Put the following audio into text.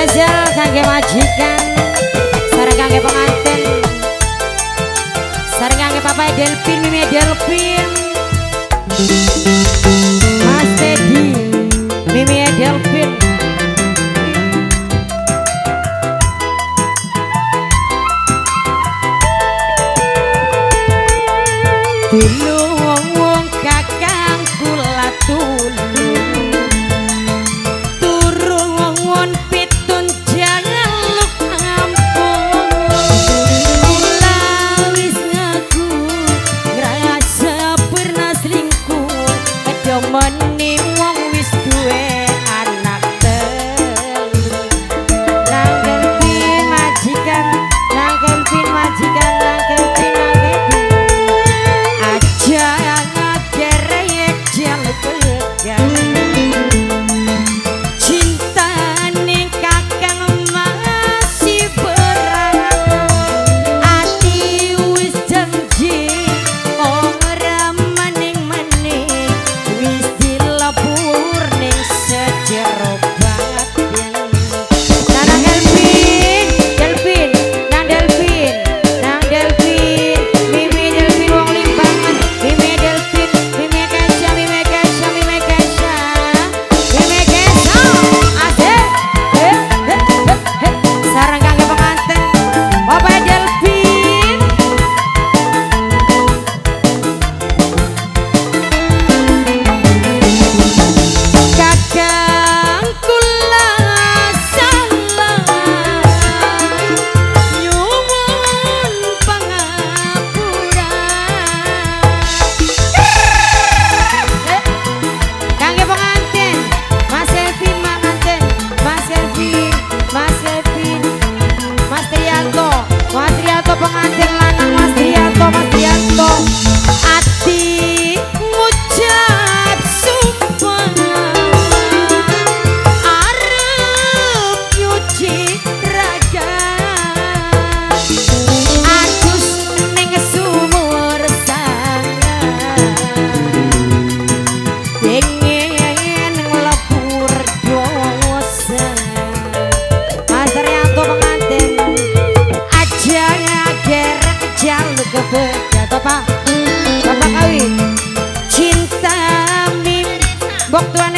spesial kangge majikan, sareng kangge pengantin, sareng kangge Papa Delpin, Mimi Delpin, Mas Teddy, Mimi Delpin. Dulu wong kakang kula tulung turung wong pitun jangan luk ampun kula wis ngaku ngrasa pernah selingkuh aja meni wong wis duwe anak telu nang kelpin majikan nang kelpin majikan nang kelpin jangan gerek jangan pegang cinta ning kakang masih berat hati wis janji ora maning-maning wis dilebur ning sejero batin nang Delpin Delpin nang Delpin nang Delpin Mimi Delpin wong limbangan Mimi Delpin, Mimi Kesha, Mimi Kesha, Mimi Kesha, Mimi Kesha, asik, sareng kangge pengantin, Papa Delpin. Kakang kula salah, nyuwun pangapuran. Kangge pengantin, Mas Elvin pengantin, Mas Elvin, Mas Elvin, Mas Trianto pengantin lanang Mas Trianto, Mas Trianto. Ati ngucap sumpah arep nyuci raga adus ning sumur sana pengen ngelapur dosa Mas Rianto pengantin aja ngagerek jaluk kebedat Bapak kawin cinta mim bok tuan